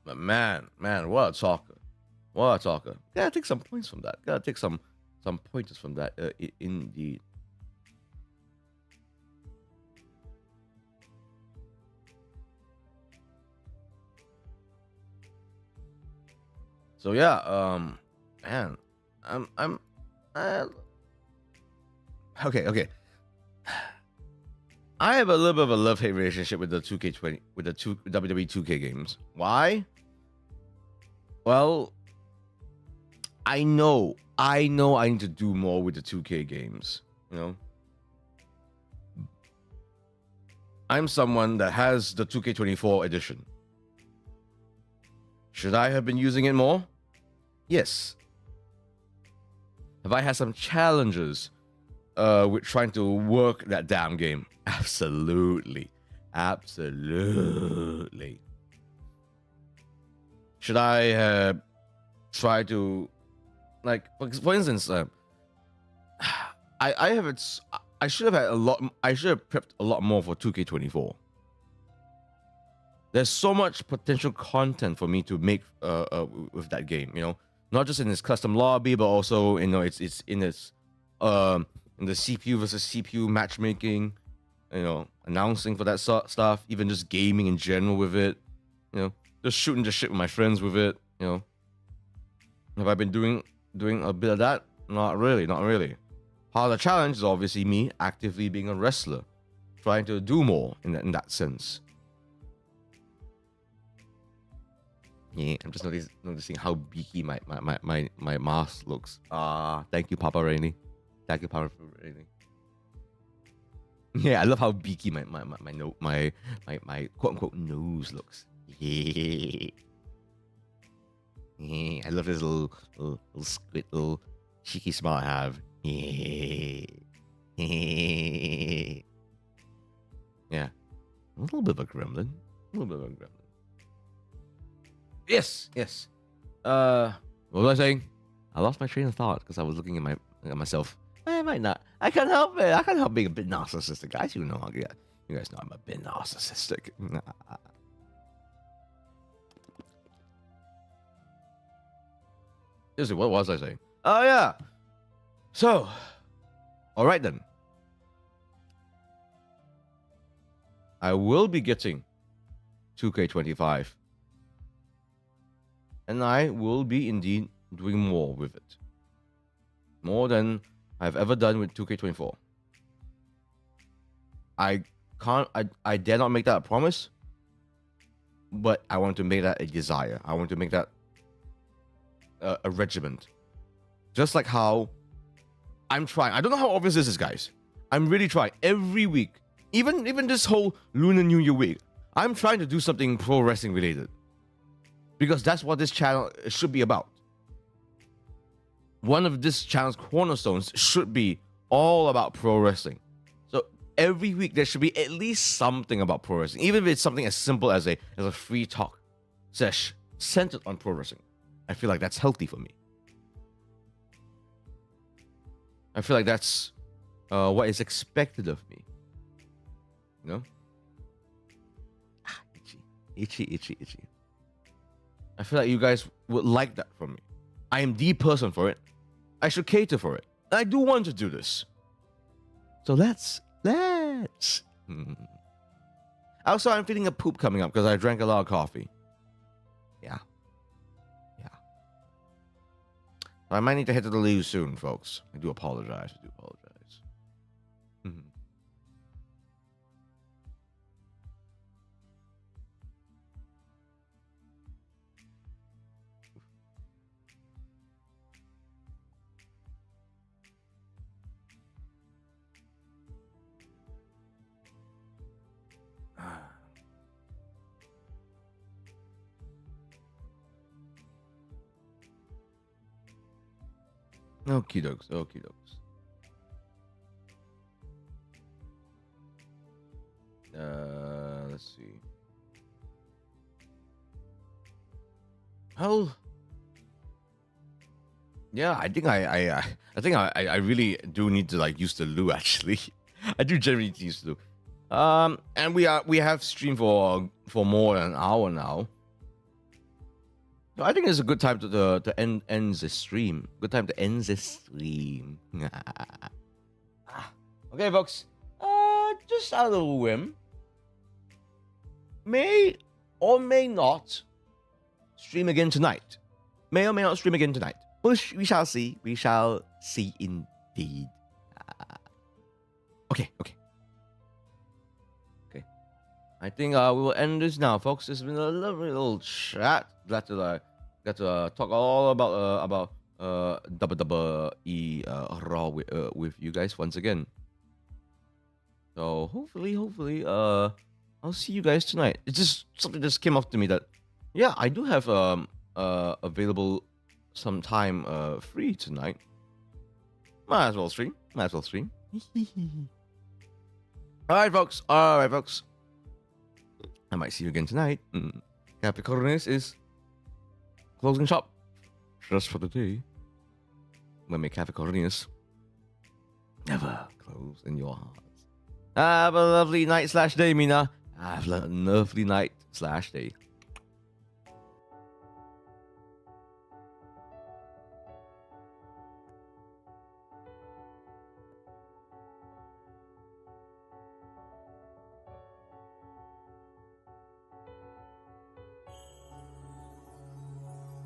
But man, what a talker. Gotta take some points from that. Gotta take some pointers from that, indeed. So yeah, man, okay. I have a little bit of a love-hate relationship with the WWE 2K games. Why? Well, I know I need to do more with the 2K games, you know? I'm someone that has the 2K24 edition. Should I have been using it more? Yes. Have I had some challenges with trying to work that damn game? Absolutely. Should I try to, like, for instance, I should have prepped a lot more for 2K24. There's so much potential content for me to make with that game, you know, not just in its custom lobby, but also, you know, it's in its in the CPU versus CPU matchmaking, you know, announcing for that stuff, even just gaming in general with it, you know, just shooting the shit with my friends with it, you know. Have I been doing a bit of that? Not really, not really. Part of the challenge is obviously me actively being a wrestler, trying to do more in that sense. Yeah, I'm just noticing how beaky my mask looks. Thank you, Papa Rainey. Thank you, Papa Rainey. Yeah, I love how beaky my quote unquote nose looks. Yeah. Yeah, I love this little squid, little cheeky smile I have. Yeah. Yeah. A little bit of a gremlin. Yes. What was I saying? I lost my train of thought because I was looking at myself. I might not. I can't help it. I can't help being a bit narcissistic. Guys, you guys know I'm a bit narcissistic. Seriously, what was I saying? Oh yeah. So, all right then. I will be getting 2K25. And I will be indeed doing more with it. More than I've ever done with 2K24. I dare not make that a promise, but I want to make that a desire. I want to make that a regiment. Just like how I'm trying. I don't know how obvious this is, guys. I'm really trying every week. Even this whole Lunar New Year week, I'm trying to do something pro wrestling related. Because that's what this channel should be about. One of this channel's cornerstones should be all about pro wrestling. So every week there should be at least something about pro wrestling, even if it's something as simple as a free talk sesh centered on pro wrestling. I feel like that's healthy for me. I feel like that's what is expected of me. You know? Itchy. I feel like you guys would like that from me. I am the person for it. I should cater for it. I do want to do this. So let's. Also, I'm feeling a poop coming up because I drank a lot of coffee. Yeah. I might need to head to the loo soon, folks. I do apologize. Okie dokes. Let's see. Well, yeah, I think I really do need to use the loo actually. I do generally need to use the loo. And we have streamed for more than an hour now. So I think it's a good time to end the stream. Good time to end this stream. Okay, folks. Just a little whim. May or may not stream again tonight. May or may not stream again tonight. We shall see. We shall see indeed. Okay. I think we will end this now, folks. It's been a lovely little chat. Glad to talk all about WWE Raw with you guys once again. So hopefully I'll see you guys tonight. It's just something just came up to me that I do have available some time free tonight. Might as well stream. All right, folks. I might see you again tonight. Cornelius is closing shop just for the day. When Cornelius never close in your hearts. Have a lovely night/day, Mina. Have a lovely night/day.